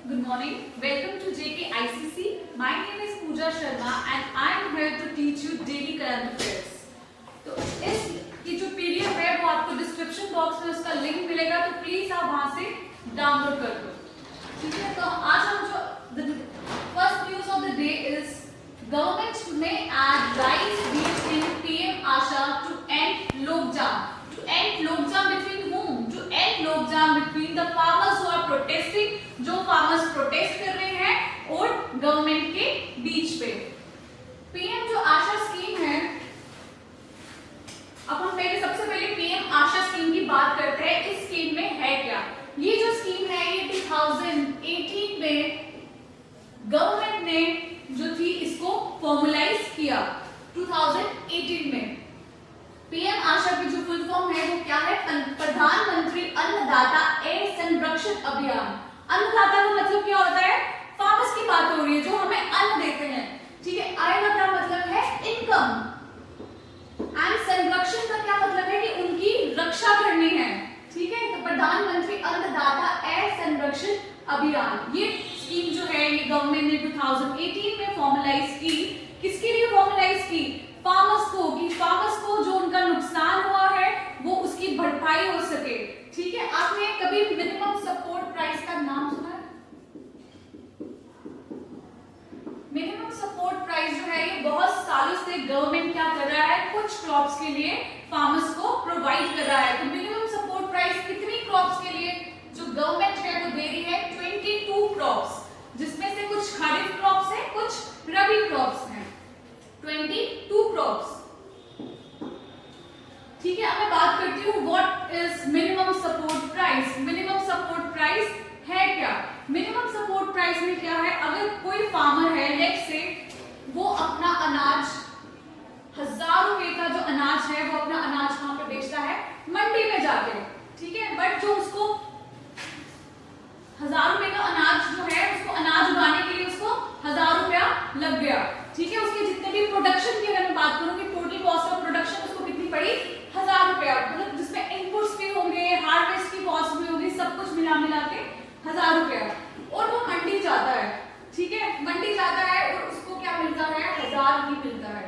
Good morning. Welcome to JK ICC. My name is Pooja Sharma and I am here to teach you daily current affairs. तो इस की जो PDF है वो आपको description box में उसका लिंक मिलेगा, तो प्लीज आप वहां से डाउनलोड कर लो। ठीक है, तो आज हम जो first news of the day is government में aid rise beat in PM AASHA to end logjam. To end logjam between whom? To end logjam between the farmers who are protesting, जो फार्मर्स प्रोटेस्ट कर रहे हैं, और government के बीच पे। PM जो आशा scheme है, अब हम सबसे पहले पीएम आशा स्कीम की बात करते हैं। इस स्कीम में है क्या? ये जो स्कीम है ये 2018 में गवर्नमेंट ने जो थी इसको फॉर्मुलाइज किया। 2018 में पीएम आशा की जो फुल फॉर्म है वो क्या है? प्रधानमंत्री अन्नदाता ए संरक्षण अभियान। अन्नदाता का मतलब क्या होता है? फार्मर्स की बात हो रही है जो हमें अन्न देते हैं। ठीक है, आय का क्या मतलब है? इनकम। एंड संरक्षण का क्या मतलब है? कि उनकी रक्षा करनी है। ठीक है, तो प्रधानमंत्री अन्नदाता ए संरक्षण अभियान, ये स्कीम जो है ये गवर्नमेंट ने 2018 में फॉर्मुलाइज की। किसके लिए फॉर्मुलाइज की? फार्मर्स को, कि फार्मर्स को जो उनका नुकसान हुआ है वो उसकी भरपाई हो सके। ठीक है, आपने कभी मिनिमम सपोर्ट प्राइस का नाम सुना है? मिनिमम सपोर्ट प्राइस जो है ये बहुत सालों से गवर्नमेंट क्या कर रहा है? कुछ क्रॉप्स के लिए फार्मर्स को प्रोवाइड कर रहा है। तो मिनिमम सपोर्ट प्राइस कितनी क्रॉप्स के लिए जो गवर्नमेंट है वो दे रही है? 22 क्रॉप्स, जिसमें से कुछ खरीफ क्रॉप्स है, कुछ रबी क्रॉप्स हैं। 22 क्रॉप्स। ठीक है, अब मैं बात करती हूँ what is minimum support price. Minimum support price है क्या? मिनिमम सपोर्ट प्राइस में क्या है? अगर कोई फार्मर है, लेट्स से वो अपना अनाज 1000 रुपए का जो अनाज है वो अपना अनाज कहां पे बेचता है? मंडी में जाके। ठीक है, बट जो उसको 1000 रुपए का अनाज जो है, उसको अनाज उगाने के लिए उसको 1000 रुपया लग गया। ठीक है, उसके जितने भी प्रोडक्शन की अगर मैं बात करूं कि टोटल कॉस्ट ऑफ प्रोडक्शन उसको कितनी पड़ी? 1000 रुपया, मतलब जिसमें इनपुट्स भी होंगे, हार्वेस्ट की कॉस्ट भी होगी, सब कुछ मिला के 1000 रुपया। और वो मंडी जाता है। ठीक है, मंडी जाता है और उसको क्या मिलता है? 1000 ही मिलता है।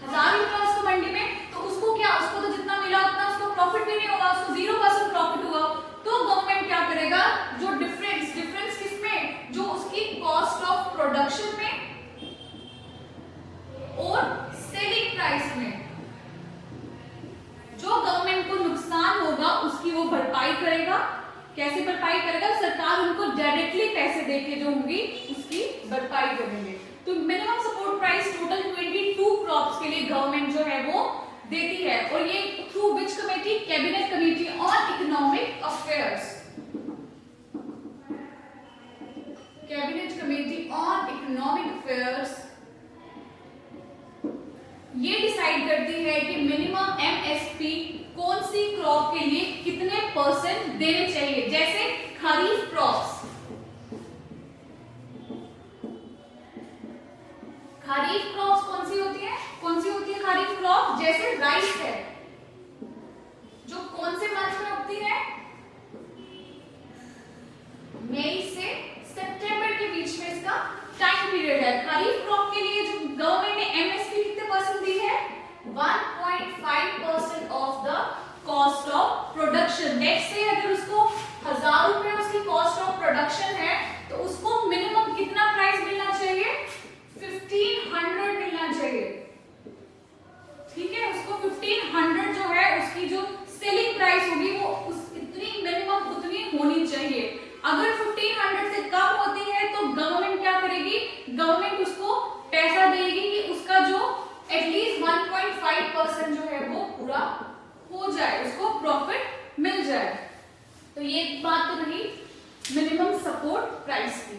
1000 ही मिला उसको मंडी में, तो उसको क्या, उसको तो जितना मिला उतना उसको प्रॉफिट भी नहीं होगा, उसको 0% प्रॉफिट हुआ। तो गवर्नमेंट क्या करेगा? जो डिफरेंस किसमें? जो उसकी कॉस्ट ऑफ प्रोडक्शन में और सेलिंग प्राइस में जो गवर्नमेंट को नुकसान होगा उसकी वो भरपाई करेगा। कैसे भरपाई करेगा? सरकार उनको डायरेक्टली पैसे देके जो होंगी उसकी भरपाई करेंगे। तो minimum support price total 22 crops के लिए गवर्नमेंट जो है वो देती है। और ये through which committee? Cabinet committee on economic affairs. Cabinet committee on economic affairs ये डिसाइड करती है कि मिनिमम एमएसपी कौन सी क्रॉप के लिए कितने % देने चाहिए। जैसे खरीफ क्रॉप्स, खरीफ क्रॉप्स कौन सी होती है? खरीफ क्रॉप जैसे राइस है, जो कौन से मंथ में उगती है? मई से सितंबर के बीच में इसका टाइम पीरियड है। खरीफ क्रॉप के लिए जो गवर्नमेंट ने एमएसपी कितने % दी है? 1.5% of the cost of production. Next से अगर उसको 1000 रुपए उसकी कॉस्ट ऑफ प्रोडक्शन है तो उसको मिनिमम कितना प्राइस मिलना चाहिए? 1500 मिलना चाहिए। ठीक है, उसको 1500 जो है उसकी जो सेलिंग प्राइस होगी वो उस इतनी मिनिमम उतनी होनी चाहिए। अगर 1500 से कम होती है तो गवर्नमेंट क्या करेगी? गवर्नमेंट उसको पैसा देगी कि उसका जो एटलीस्ट 1.5% जो है वो पूरा हो जाए, उसको प्रॉफिट मिल जाए। तो ये बात तो रही मिनिमम सपोर्ट प्राइस की।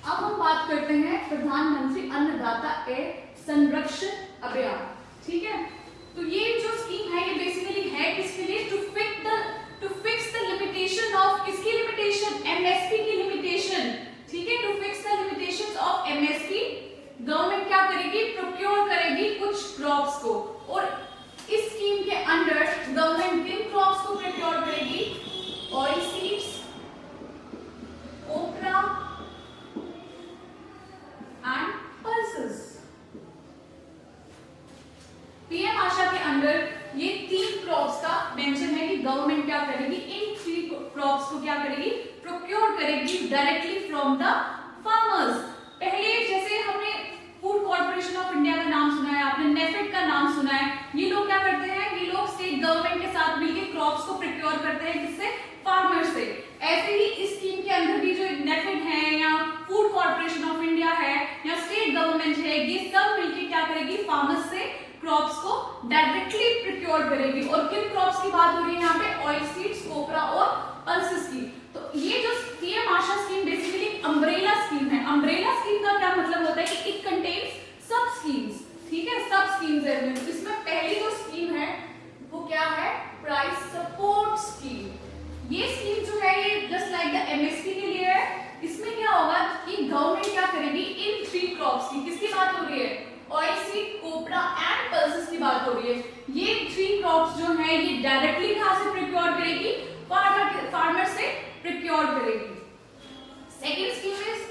अब हम बात करते हैं प्रधानमंत्री अन्नदाता ए संरक्षण अभियान। ठीक है, तो ये जो स्कीम है ये बेसिकली है किसके लिए? To fix the limitation of, किसकी लिमिटेशन? एमएसपी की लिमिटेशन। ठीक है, to fix the limitations of MSP. Government क्या करेगी? प्रोक्योर करेगी कुछ क्रॉप्स को, और इस स्कीम के अंडर गवर्नमेंट किन क्रॉप्स को प्रोक्योर करेगी? Oil seeds, copra and pulses. PM AASHA के अंडर ये 3 क्रॉप्स का मेंशन है कि गवर्नमेंट क्या करेगी, इन 3 क्रॉप्स को क्या करेगी? प्रोक्योर करेगी डायरेक्टली फ्रॉम द फार्मर्स। पहले जैसे हमने फूड कॉर्पोरेशन ऑफ इंडिया का नाम सुना है, आपने नेफेड का नाम सुना है, ये लोग क्या करते हैं? ये लोग स्टेट गवर्नमेंट के साथ मिलकर क्रॉप्स को प्रोक्योर करते हैं, किससे? फार्मर्स से। ऐसे ही इस स्कीम के अंदर भी जो नेफेड है या फूड कॉर्पोरेशन ऑफ इंडिया है या स्टेट गवर्नमेंट है, ये सब मिलकर क्या करेगी? फार्मर्स से क्रॉप्स को डायरेक्टली प्रोक्योर करेगी। और किन क्रॉप्स की बात हो रही है यहाँ पे? ऑयल सीड्स, कोपरा और पल्सेस की। तो ये जो पीएम आशा स्कीम बेसिकली अम्ब्रेला स्कीम है। अम्ब्रेला स्कीम का क्या मतलब होता है कि इट कंटेन्स सब स्कीम्स, ठीक है, सब स्कीम्स है। इसमें पहली जो स्कीम है वो क्या है? Price support scheme. ये स्कीम जो है ये जस्ट लाइक द एमएसपी के लिए है। इसमें क्या होगा कि गवर्नमेंट क्या करेगी? इन 3 क्रॉप्स की, किसकी बात हो रही है? Oil seed, copra and pulses की बात हो रही है। ये 3 क्रॉप्स जो है ये डायरेक्टली कहां से प्रोक्योर करेगी? फार्मर से प्रोक्योर करेगी। Second scheme is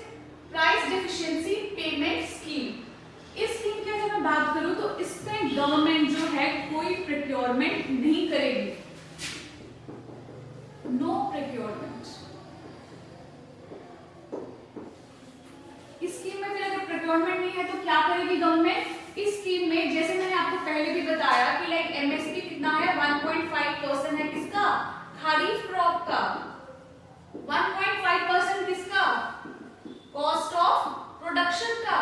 price deficiency payment scheme. इस स्कीम की अगर मैं बात करूं तो इसमें गवर्नमेंट जो है कोई प्रोक्योरमेंट नहीं करेगी, नो प्रोक्योरमेंट। इस स्कीम में फिर अगर प्रोक्योरमेंट नहीं है तो क्या करेगी गवर्नमेंट? इस स्कीम में जैसे मैंने आपको पहले भी बताया कि लाइक एमएसपी कितना है? 1.5% है, किसका? खरीफ क्रॉप का। 1.5% किसका? कॉस्ट ऑफ प्रोडक्शन का।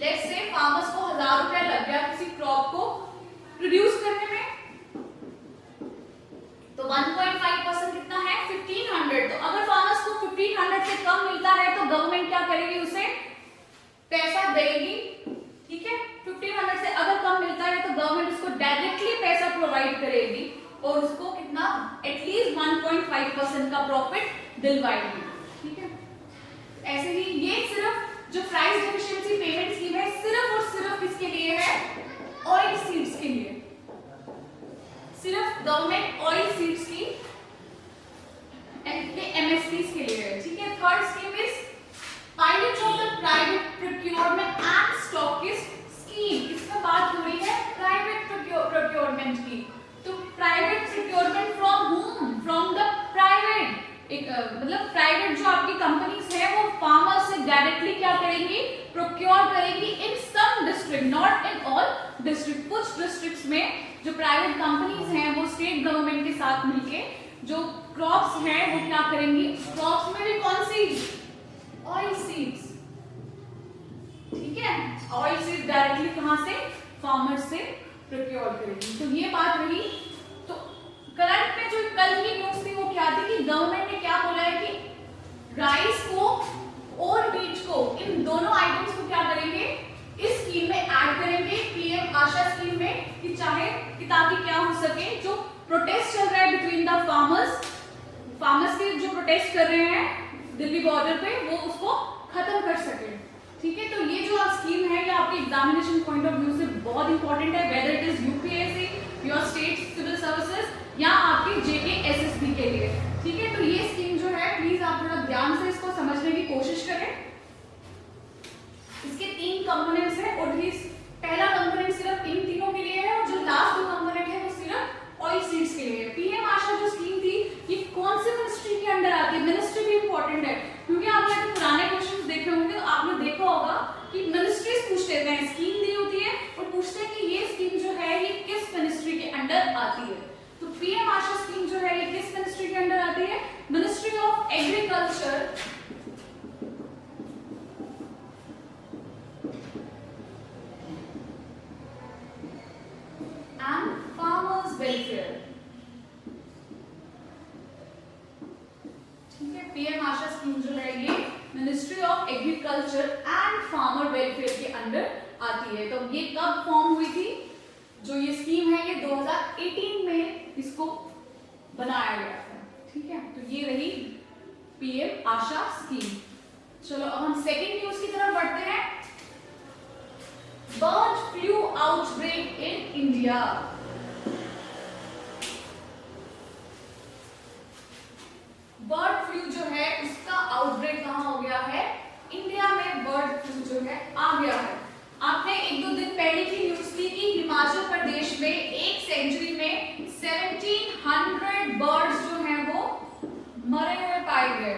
लेट्स से फार्मर्स को 1000 रुपया लग गया किसी क्रॉप को प्रोड्यूस करने में, तो 1.5% कितना है? 1500। तो अगर फार्मर्स को 1500 से कम मिलता है तो गवर्नमेंट क्या करेगी? उसे पैसा देगी, ठीक है। 1500 से अगर कम मिलता है तो गवर्नमेंट उसको डायरेक्टली पैसा प्रोवाइड करेगी और उसको कितना? एटलीस्ट 1.5% का प्रॉफिट दिलवाएगी, ठीक है। ऐसे ही ये सिर्फ जो प्राइस डेफिशिएंसी पेमेंट स्कीम है सिर्फ और सिर्फ किसके लिए है? ऑयल सीड्स के लिए। सिर्फ गवर्नमेंट ऑयल सीड्स की एमएसपी के लिए है, ठीक है। Third scheme is pilot of the private procurement and stockist scheme. इसमें बात हो रही है प्राइवेट प्रोक्योरमेंट की। तो private procurement from whom? From the private, मतलब प्राइवेट जो आपकी कंपनीज है वो फार्मर से डायरेक्टली क्या करेंगी? प्रोक्योर करेंगी in some district, not in all district. कुछ डिस्ट्रिक्ट्स में जो प्राइवेट कंपनीज हैं वो स्टेट गवर्नमेंट के साथ मिलके जो क्रॉप्स हैं वो क्या करेंगी? क्रॉप्स में भी कौन सी? ऑयल सीड्स, ठीक है। ऑयल सीड्स डायरेक्टली कहां से? फार्मर से प्रोक्योर करेंगी। तो ये बात रही। तो करंट में जो कल की न्यूज थी वो क्या थी कि गवर्नमेंट ने क्या बोला है कि राइस को और व्हीट को, इन दोनों आइटम्स को क्या करेंगे? इस स्कीम में ऐड करेंगे, पीएम आशा स्कीम में, कि चाहे कि ताकि क्या हो सके जो प्रोटेस्ट चल रहा है बिटवीन द फार्मर्स के जो प्रोटेस्ट कर रहे हैं दिल्ली बॉर्डर पे, वो उसको खत्म कर सके, ठीक है। तो ये जो आप स्कीम है ये आपके एग्जामिनेशन पॉइंट ऑफ व्यू से बहुत इंपॉर्टेंट है, whether it is UPSC, your state civil services या आपके जेके एसएसबी के लिए, ठीक है। तो ये स्कीम जो है प्लीज आप थोड़ा ध्यान से इसको समझने की कोशिश करें। इसके 3 कंपोनेंट्स हैं और पहला कंपोनेंट सिर्फ इन तीनों के लिए है और जो लास्ट 2 कंपोनेंट है वो सिर्फ ऑयल सीड्स के लिए है। पीएम आशा जो स्कीम थी ये कौन सी मिनिस्ट्री के अंडर आती है? मिनिस्ट्री भी इंपॉर्टेंट है क्योंकि आपने अगर पुराने क्वेश्चंस देखे होंगे तो आपने देखा होगा कि मिनिस्ट्रीज पूछ लेते हैं, स्कीम दी होती है और पूछते हैं कि ये स्कीम जो है ये किस मिनिस्ट्री के अंडर आती है। तो पीएम आशा स्कीम जो है ये किस मिनिस्ट्री के अंडर आती है? Ministry of agriculture and farmers welfare, ठीक है। पीएम आशा स्कीम जो है ये ministry of agriculture and farmer welfare के अंडर आती है। तो ये कब फॉर्म हुई थी? जो ये स्कीम है ये 2018 में इसको बनाया गया था, ठीक है। तो ये रही पीएम आशा स्कीम। चलो अब हम सेकेंड न्यूज की तरफ बढ़ते हैं। इंडिया। बर्ड फ्लू जो है उसका आउटब्रेक कहाँ हो गया है? इंडिया में बर्ड फ्लू जो है आ गया है। आपने एक दो दिन पहले की न्यूज थी कि हिमाचल प्रदेश में एक सेंचुरी में 1700 बर्ड्स जो हैं वो मरे हुए पाए गए।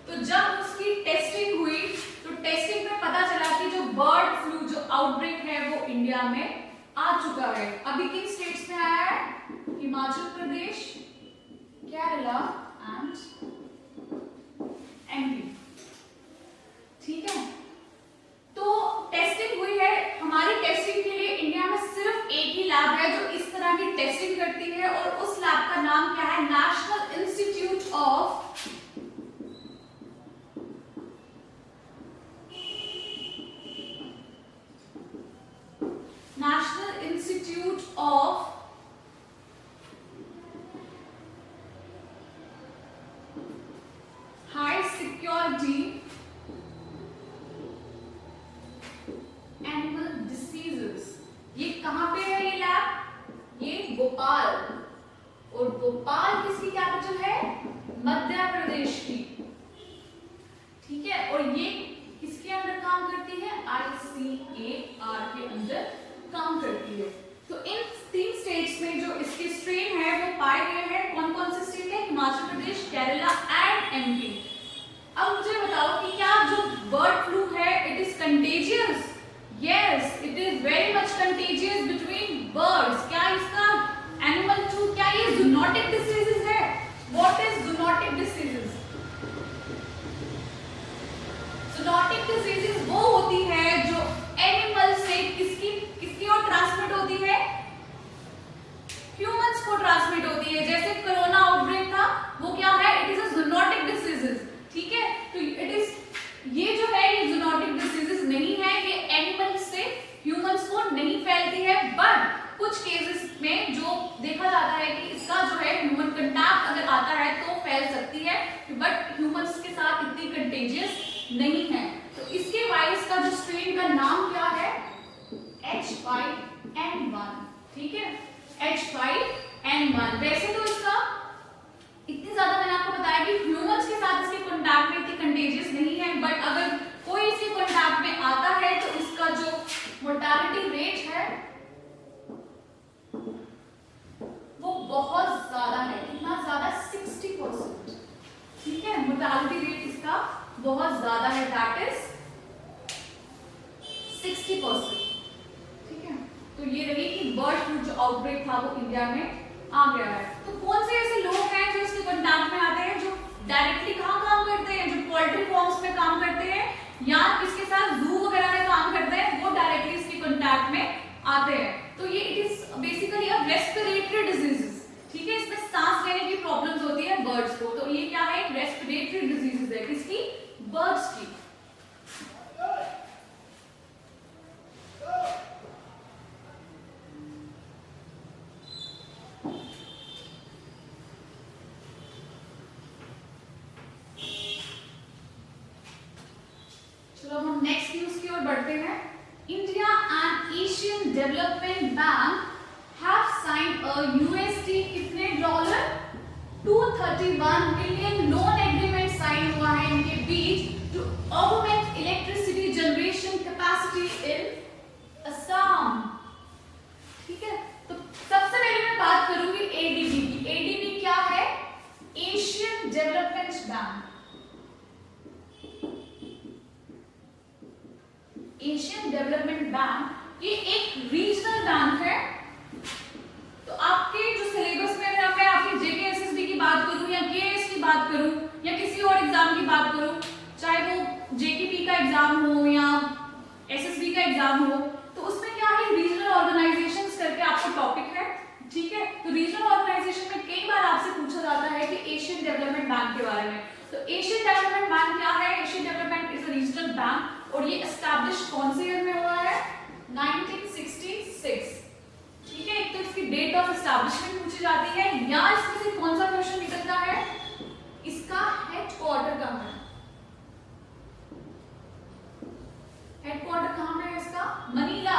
तो जब उसकी टेस्टिंग हुई तो टेस्टिंग में पता चला कि जो बर्ड फ्लू जो आउटब्रेक है वो इंडिया में आ चुका है। अभी किन स्टेट्स में आया है? Himachal Pradesh, Kerala and MP. ठीक है, तो टेस्टिंग हुई है। हमारी टेस्टिंग के लिए इंडिया में सिर्फ एक ही लैब है जो इस तरह की टेस्टिंग करती है और उस लैब का नाम क्या है? National institute of high security animal diseases. ये कहां पे है ये लैब? ये भोपाल। और भोपाल किसकी कैपिटल है? मध्य प्रदेश की। ठीक है, और ये किसके अंदर काम करती है? ICAR के अंदर काम करती है। तो इन 3 स्टेट्स में जो इसके स्ट्रेन है वो पाए गए हैं। कौन कौन से स्टेट है? Himachal Pradesh, Kerala and MP. अब मुझे बताओ कि क्या जो बर्ड फ्लू है it is contagious? Yes, it is very much contagious between birds. क्या इसका एनिमल टू, क्या ये जूनोटिक डिसीजेस है? What is zoonotic diseases? Zoonotic diseases वो होती है जो एनिमल से किसकी ओर ट्रांसमिट होती है? ह्यूमंस को ट्रांसमिट होती है। जैसे कोरोना आउटब्रेक था वो क्या है? It is a zoonotic diseases. ठीक है, तो इट इज ये जो है ये जूनोटिक डिसीजेस नहीं है, ये एनिमल से ह्यूमंस को नहीं फैलती है। बट कुछ केसेस में जो देखा जाता है कि इसका जो है ह्यूमन कंटैक्ट अगर आता है तो फैल सकती है, बट ह्यूमंस के साथ इतनी कंटेजियस नहीं है। तो इसके वायरस का जो स्ट्रेन का नाम क्या है? H5N1। ठीक है, H5N1। वैसे तो इसका इतनी ज्यादा मैंने आपको बताया कि ह्यूमंस के साथ इसके कांटेक्ट में इतनी कंटेजियस नहीं है, बट अगर कोई इसके कांटेक्ट में आता है तो इसका जो मोर्टालिटी रेट है वो बहुत ज्यादा है। कितना ज्यादा? 60%। ठीक है, मोर्टालिटी रेट इसका बहुत ज्यादा है, दैट इज 60%। ठीक है, तो ये रही कि बर्ड फ्लू जो आउटब्रेक था वो इंडिया में आ गया है। तो कौन से ऐसे लोग हैं जो इसके कांटेक्ट में आते हैं, जो डायरेक्टली कहाँ काम करते हैं? जो पोल्ट्री फार्म्स में काम करते हैं या इसके साथ जू वगैरह में काम करते हैं, वो डायरेक्टली इसके कांटेक्ट में आते हैं। तो ये it is basically a respiratory diseases. ठीक है, इसमें सांस लेने की प्रॉब्लम्स होती है बर्ड्स को। तो ये क्या है? रेस्पिरेटरी डिजीजेस है। किसकी? बर्ड्स की। चलो हम नेक्स्ट न्यूज की ओर बढ़ते हैं। India and Asian Development Bank have signed a USD कितने dollar? 231 million loan agreement sign हुआ है इनके बीच to augment electricity generation capacity in Assam. ठीक है, तो सबसे पहले मैं बात करूंगी ADB की। ADB क्या है? Asian Development bank. Asian Development bank ये एक रीजनल बैंक है। तो आपके जो सिलेबस में अगर मैं आपके JKSSB की बात करूं या KS की बात करूं या किसी और एग्जाम की बात करूं, चाहे वो JKP का एग्जाम हो या SSB का एग्जाम हो, तो उसमें क्या है? रीजनल ऑर्गेनाइजेशंस करके आपको टॉपिक है। ठीक है, तो रीजनल ऑर्गेनाइजेशन में कई बार आपसे पूछा जाता है कि एशियन डेवलपमेंट बैंक के बारे में। तो एशियन डेवलपमेंट बैंक क्या है? Asian development is a regional bank और ये एस्टैब्लिश कौन से ईयर में हुआ है? 1966। ठीक है, एक तो इसकी डेट ऑफ एस्टैब्लिशमेंट पूछी जाती है या इसमें से कौन सा क्वेश्चन निकलता है? इसका हेडक्वार्टर कहां है? हेडक्वार्टर कहां पे है इसका? मनीला।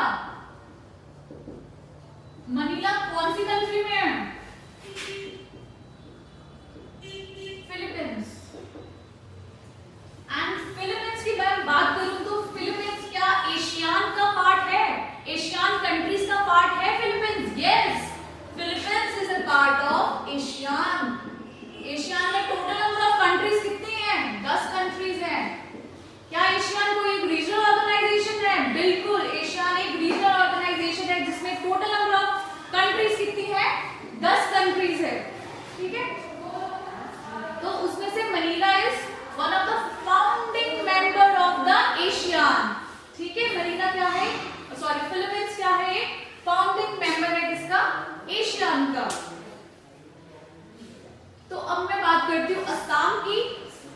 अब मैं बात करती हूँ असम की।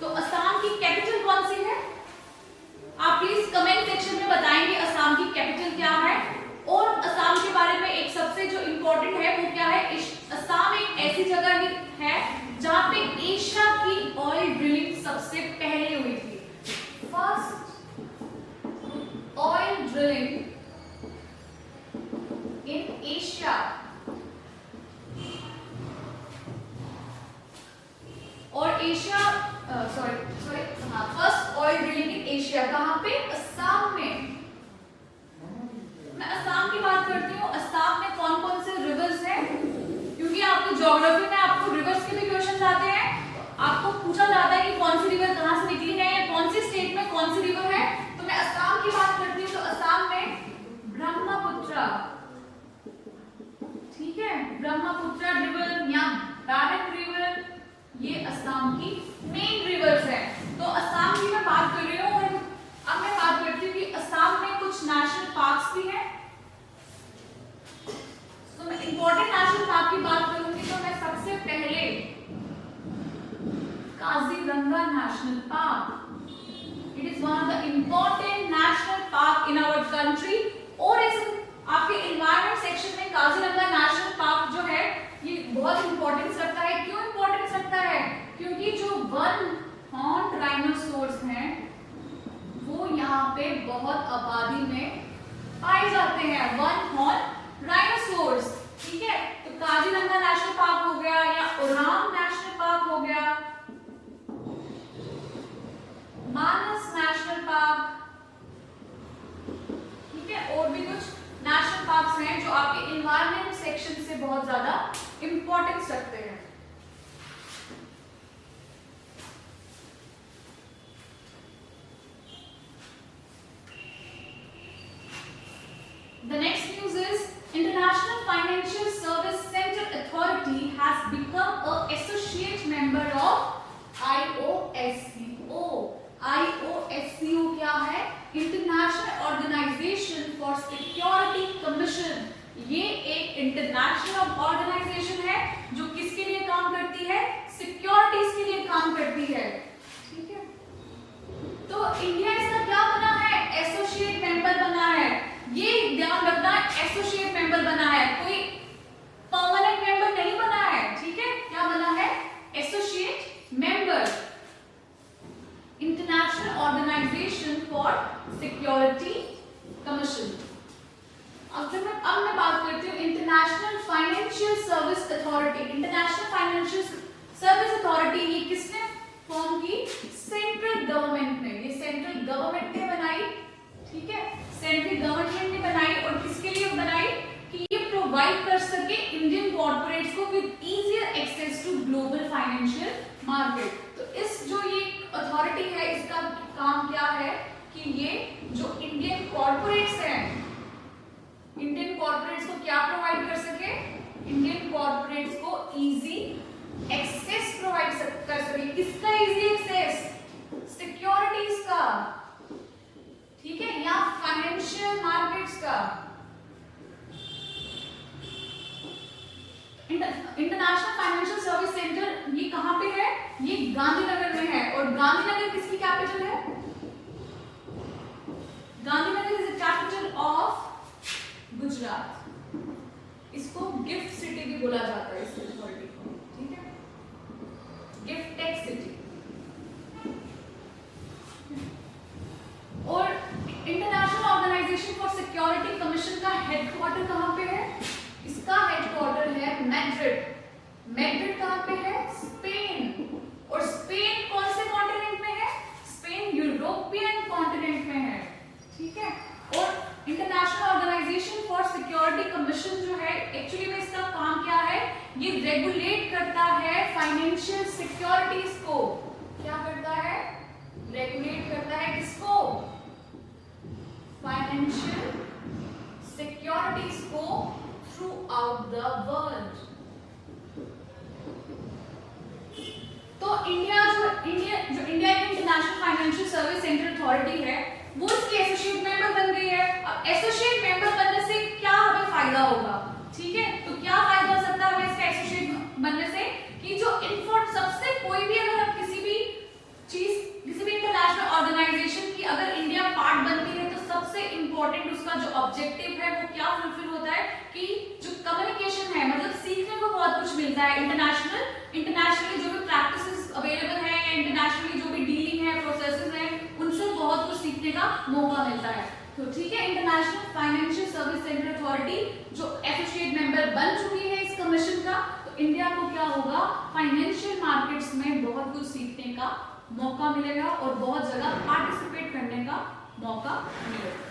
तो असम की कैपिटल कौन सी है? आप प्लीज कमेंट सेक्शन में बताएंगे असम की कैपिटल क्या है। और असम के बारे में एक सबसे जो इम्पोर्टेंट है वो क्या है, असम एक ऐसी जगह है जहां पे एशिया की ऑयल ड्रिलिंग सबसे पहले हुई थी। First oil drilling in Asia. और Asia first oil drilling in Asia कहां पे? असम में। मैं असम की बात करती हूँ। असम में कौन कौन से रिवर्स हैं? क्योंकि आपको ज्योग्राफी में आपको रिवर्स के भी क्वेश्चन आते हैं, आपको पूछा जाता है कि कौन सी रिवर कहां से निकली है या कौन सी स्टेट में कौन सी रिवर है। तो मैं असम की बात करती हूँ। तो असम में ब्रह्मपुत्र, ठीक है, ब्रह्मपुत्र रिवर या बैरक रिवर, ये असम की मेन रिवर्स है। तो असम की मैं बात कर रही हूँ। और अब मैं बात करती हूँ कि असम में कुछ नेशनल पार्क्स भी हैं। तो मैं इंपॉर्टेंट नेशनल पार्क की बात करूंगी तो मैं सबसे पहले Kaziranga national park, it is one of the important national park in our country. और इस आपके एनवायरमेंट सेक्शन में काजीरंगा नेशनल पार्क जो है ये बहुत इंपॉर्टेंस रखता है। क्यों इंपॉर्टेंस रखता है? क्योंकि जो वन हॉर्न राइनोसोर्स हैं वो यहाँ पे बहुत आबादी में पाए जाते हैं, वन हॉर्न राइनोसोर्स, ठीक है। तो काजीरंगा नेशनल पार्क हो गया या ओरांग नेशनल पार्क हो गया, मानस नेशनल पार्क, ठीक है। और भी कुछ नेशनल पार्क्स हैं जो आपके एनवायरमेंट सेक्शन से बहुत ज्यादा इंपॉर्टेंस रखते हैं। The next news is International Financial Service Center Authority has become an associate member of IOSCO. IOSCO क्या है? International Organization for Security Commission। ये एक इंटरनेशनल ऑर्गेनाइजेशन है जो किसके लिए काम करती है? सिक्योरिटीज के लिए काम करती है, ठीक है। तो इंडिया इसका क्या बना है? एसोसिएट मेंबर बना है। ये ध्यान रखना, एसोसिएट मेंबर बना है, कोई परमानेंट मेंबर नहीं बना है, ठीक है। क्या बना है? Associate member, international organization for security commission. अब मैं बात करती हूँ international financial service authority. International financial service authority ये किसने फॉर्म की? सेंट्रल गवर्नमेंट ने। ये सेंट्रल गवर्नमेंट ने बनाई, ठीक है, सेंट्रल गवर्नमेंट ने बनाई। और किसके लिए बनाई? कि ये प्रोवाइड कर सके इंडियन कॉर्पोरेट्स को with easier access to global financial market. तो इस जो ये अथॉरिटी है इसका काम क्या है कि ये जो इंडियन कॉर्पोरेट्स हैं, इंडियन कॉर्पोरेट्स को क्या प्रोवाइड कर सके? इंडियन कॉर्पोरेट्स को इजी एक्सेस प्रोवाइड कर सके। किसका इजी एक्सेस? सिक्योरिटीज का, ठीक है, या फाइनेंशियल मार्केट्स का। इंटरनेशनल फाइनेंशियल सर्विस सेंटर ये कहां पे है? ये गांधीनगर में है। और गांधीनगर किसकी कैपिटल है? Gandhinagar is the capital of Gujarat. इसको गिफ्ट सिटी भी बोला जाता है इस अथॉरिटी को, ठीक है, गिफ्ट टेक सिटी। और international organization for security commission का हेडक्वार्टर कहां पे है? इसका हेडक्वार्टर है मैड्रिड। मैड्रिड कहां पे है? स्पेन। और स्पेन कौन से कॉन्टिनेंट में है? स्पेन यूरोपियन कॉन्टिनेंट में है, ठीक है। और international organization for security commission जो है एक्चुअली में इसका काम क्या है? ये रेगुलेट करता है फाइनेंशियल सिक्योरिटीज को। क्या करता है? रेगुलेट करता है किसको? फाइनेंशियल सिक्योरिटीज को थ्रू आउट द वर्ल्ड। तो इंडिया की international financial service centre authority है वो इसकी एसोसिएट मेंबर बन गई है। अब एसोसिएट मेंबर बनने से क्या हमें फायदा होगा? ठीक है, तो क्या फायदा हो सकता है हमें इसका एसोसिएट बनने से? कि जो सबसे इंपॉर्टेंट उसका जो ऑब्जेक्टिव है वो क्या फुलफिल होता है कि जो कम्युनिकेशन है, मतलब सीखने को बहुत कुछ मिलता है। इंटरनेशनली जो भी प्रैक्टिसेस अवेलेबल है या इंटरनेशनली जो भी डीलिंग है, प्रोसेसेस है, उनसे बहुत कुछ सीखने का मौका मिलता है। तो ठीक है, international financial service centre authority जो एसोसिएट मेंबर बन चुकी है इस कमीशन का, तो इंडिया को क्या होगा, फाइनेंशियल मार्केट्स में बहुत कुछ सीखने का मौका मिलेगा और बहुत जगह पार्टिसिपेट करने का मौका मिलेगा।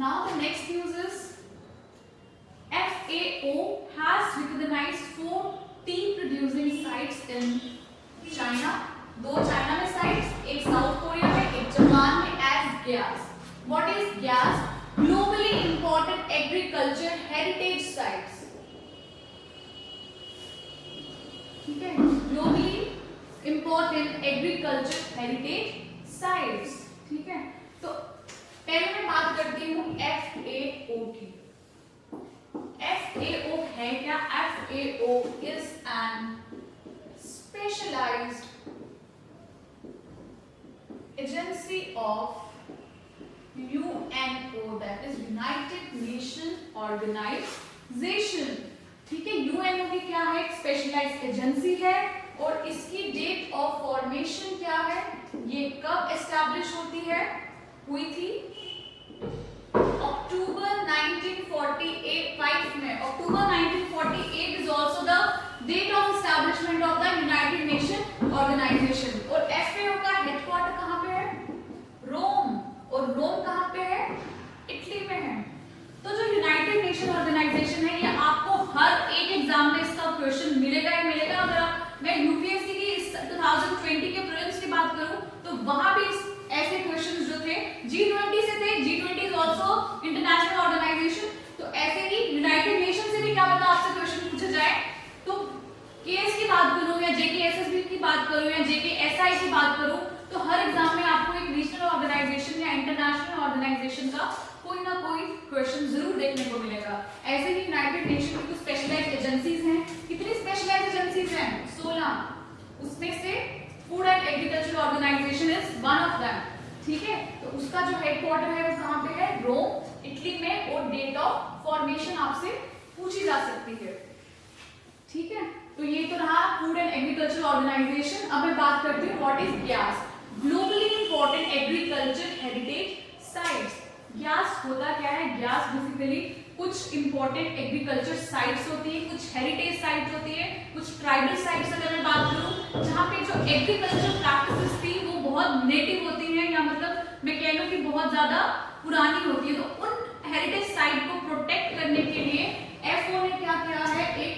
Now the next news is FAO has recognized 4 tea producing sites in China. 2 China में sites, एक साउथ कोरिया में, एक जापान में as GIAS. What is GIAS? Globally important agriculture heritage sites. ठीक है, globally important agriculture heritage sites. ठीक है, तो पहले मैं बात करती हूँ FAO की। FAO है क्या? FAO is an specialized agency of UNO, that is United Nations Organization। ठीक है, UNO की क्या है? स्पेशलाइज्ड एजेंसी है और इसकी डेट ऑफ फॉर्मेशन क्या है? ये कब एस्टैब्लिश होती है, हुई थी? अक्टूबर 1945 में। अक्टूबर 1948 is also the date of establishment of the United Nations Organization। और FAO का हेडक्वार्टर कहाँ पे है? रोम। और रोम कहाँ पे है? इटली में है। तो जो यूनाइटेड नेशन ऑर्गेनाइजेशन है, ये आपको हर एक एग्जाम में इसका क्वेश्चन मिलेगा ही मिलेगा। अगर मैं यूपीएससी की 2020 के प्रीलिम्स की बात करूं तो वहां भी ऐसे क्वेश्चंस जो थे G20 से थे। G20 is also international organisation. तो ऐसे ही यूनाइटेड नेशन से भी क्या पता आपसे क्वेश्चन पूछा जाए। तो केएस की बात करूं या जेकेएसएसबी की बात करूं या जेकेएसआई की बात करूं, तो हर एग्जाम में आपको एक रीजनल ऑर्गेनाइजेशन या इंटरनेशनल ऑर्गेनाइजेशन का कोई ना कोई क्वेश्चन जरूर देखने को मिलेगा। ऐसे ही यूनाइटेड नेशन की कुछ स्पेशलाइज्ड एजेंसीज हैं। कितनी स्पेशलाइज्ड एजेंसीज हैं? 16। उसमें से food and agriculture organization is one of them. ठीक है, तो उसका जो हेडक्वार्टर है वो कहाँ पे है? रोम, इटली में। और डेट ऑफ फॉर्मेशन आपसे पूछी जा सकती है। ठीक है, तो ये तो रहा फूड एंड एग्रीकल्चर ऑर्गेनाइजेशन। अब मैं बात करती हूँ what is GIAS, globally important agriculture heritage sites. GIAS होता क्या है? GIAS बेसिकली कुछ इंपॉर्टेंट एग्रीकल्चर साइट्स होती है, कुछ हेरिटेज साइट्स होती है, कुछ ट्राइबल साइट्स अगर मैं बात करूं जहां पे जो एग्रीकल्चर प्रैक्टिसेस थी वो बहुत नेटिव होती है, या मतलब मैं कह लूं कि बहुत ज्यादा पुरानी होती है। तो उन हेरिटेज साइट को प्रोटेक्ट करने के लिए FAO ने क्या किया है? एक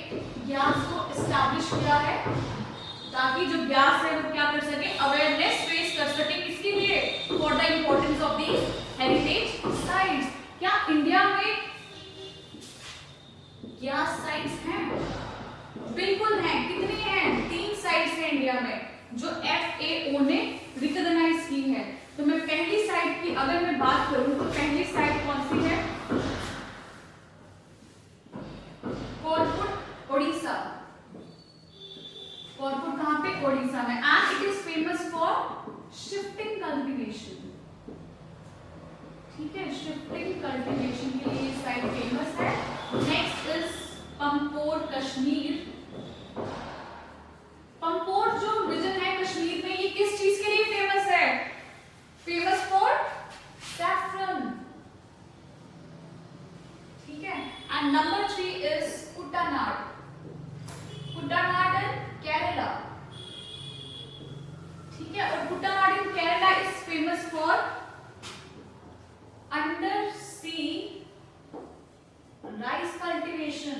GIAS को एस्टैब्लिश किया है ताकि जो GIAS है वो क्या कर सके? अवेयरनेस रेज कर सके। किसके लिए? For the importance of these heritage sites. क्या इंडिया में GIAS साइट्स हैं? बिल्कुल हैं। कितनी हैं? 3 साइट्स हैं इंडिया में जो FAO ने रिकॉग्नाइज की है। तो मैं पहली साइट की अगर मैं बात करूं तो पहली साइट कौन सी है? कोरपुट, ओडिशा। कोरपुट कहां पे? ओडिशा में। And it is famous for shifting cultivation. ठीक है, शिफ्टिंग कल्टीवेशन के लिए ये साइट फेमस है। Next is Pampore, Kashmir. पंपोर जो रीजन है कश्मीर में, ये किस चीज के लिए फेमस है? Famous for saffron. ठीक है, and number 3 is Kuttanad. Kuttanad in Kerala. ठीक है, और Kuttanad in Kerala is famous for under sea rice cultivation,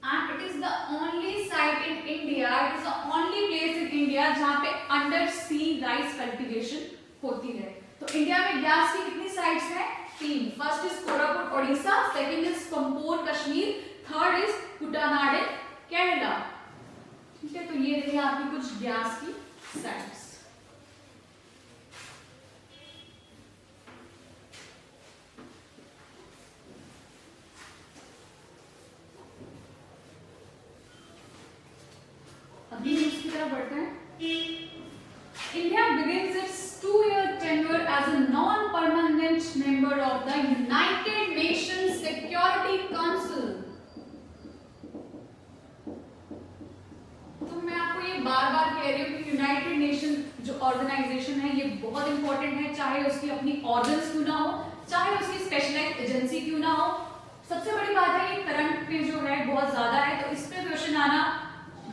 and it is the only site in India, it is the only place in India जहाँ पे under sea rice cultivation होती है। तो India में GIAS की कितनी साइट्स हैं? 3। First is Koraput, Odisha, second is Pampore, Kashmir, third is Kuttanad in Kerala. ठीक है, तो ये रही आपकी कुछ GIAS की साइट्स। बहुत इंपॉर्टेंट है, चाहे उसकी अपनी ऑर्गन्स क्यों ना हो, चाहे उसकी स्पेशलाइज्ड एजेंसी क्यों ना हो। सबसे बड़ी बात है ये करंट में जो है बहुत ज्यादा है, तो इस पे क्वेश्चन आना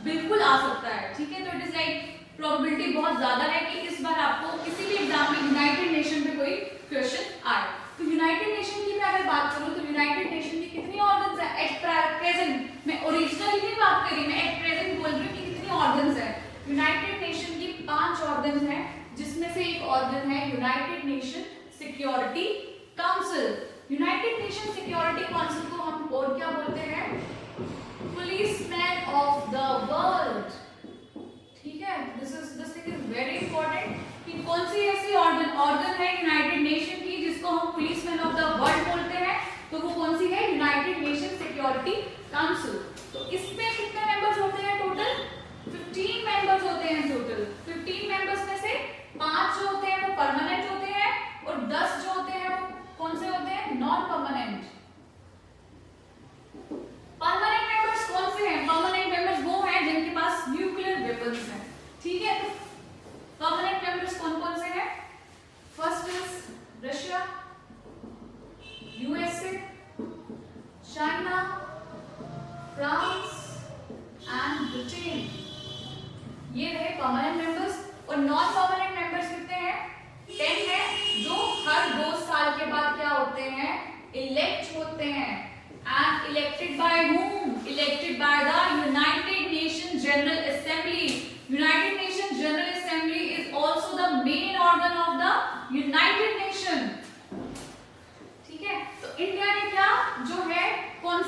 बिल्कुल आ सकता है, ठीक है। तो इट इज लाइक प्रोबेबिलिटी बहुत ज्यादा है कि इस बार आपको किसी भी एग्जाम में यूनाइटेड नेशन पे कोई क्वेश्चन आए। तो यूनाइटेड नेशन की मैं अगर बात करूं तो यूनाइटेड नेशन की कितनी ऑर्गन्स है एट प्रेजेंट, मैं ओरिजिनली नहीं बात करी, मैं एट प्रेजेंट बोल रही हूँ कि कितनी ऑर्गन्स है। यूनाइटेड नेशन की 5 ऑर्गन्स हैं, जिसमें से एक ऑर्गन है United nation security council. United nation security council को हम और क्या बोलते हैं, पुलिसमैन ऑफ द वर्ल्ड, ठीक है। This thing is very important कि कौन सी ऐसी ऑर्गन है यूनाइटेड नेशन की जिसको हम पुलिसमैन ऑफ द वर्ल्ड बोलते हैं, तो वो कौन सी है, यूनाइटेड नेशन सिक्योरिटी काउंसिल। तो इसमें कितने मेंबर्स होते हैं टोटल, 15 मेंबर्स होते हैं टोटल। 15 मेंबर्स में से 5 जो होते हैं वो परमानेंट होते हैं और 10 जो होते हैं वो कौन से होते हैं, नॉन परमानेंट। परमानेंट मेंबर्स कौन से हैं, परमानेंट मेंबर्स वो हैं जिनके पास न्यूक्लियर वेपन्स हैं, ठीक है। तो परमानेंट मेंबर्स कौन कौन से हैं, first is Russia, USA, China, France and Britain, ये रहे परमानेंट मेंबर्स। और नॉन परमानेंट मेंबर्स कितने हैं, 10 है, जो हर 2 साल के बाद क्या होते हैं, इलेक्ट होते हैं। And elected by whom, elected by the United nation general assembly. United nation general assembly is also the main organ of the United nation, ठीक है। तो इंडिया ने क्या जो है कौन,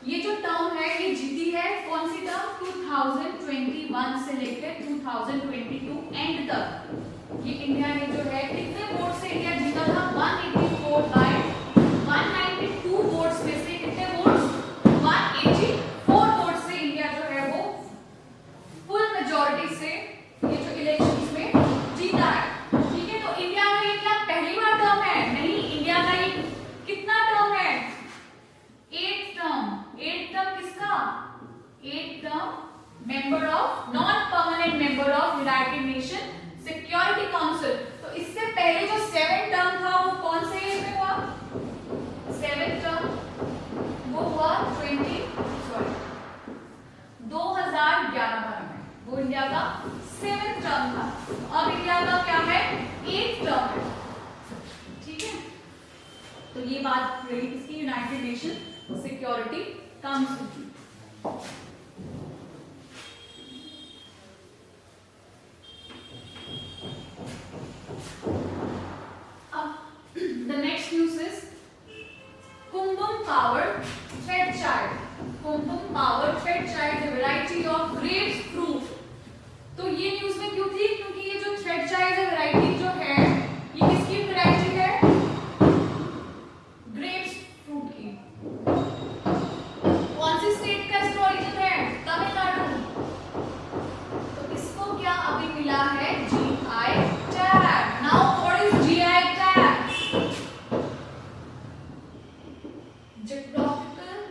ये जो टर्म है ये जीती है, कौन सी टर्म, 2021 से लेकर 2022 एंड तक। ये इंडिया ने जो है कितने वोट से इंडिया जीता था, 184 बाय 192 वोट्स में से कितने वोट्स, 184 वोट से इंडिया जो है वो फुल मेजॉरिटी से ये जो इलेक्शंस में जीता है, ठीक है। तो इंडिया का ये क्या पहली बार टर्म है, नहीं, इंडिया का ये कितना टर्म है, 8 टर्म किसका, 8 term member of, non permanent member of United nation security council. तो इससे पहले जो 7 टर्म था वो कौन से ईयर में हुआ, 7 टर्म वो हुआ 2011 में, वो इंडिया का 7 टर्म था। अब इंडिया का क्या है, 8 टर्म है, ठीक है। तो ये बात रही इसकी यूनाइटेड नेशन सिक्योरिटी काउंसिल की।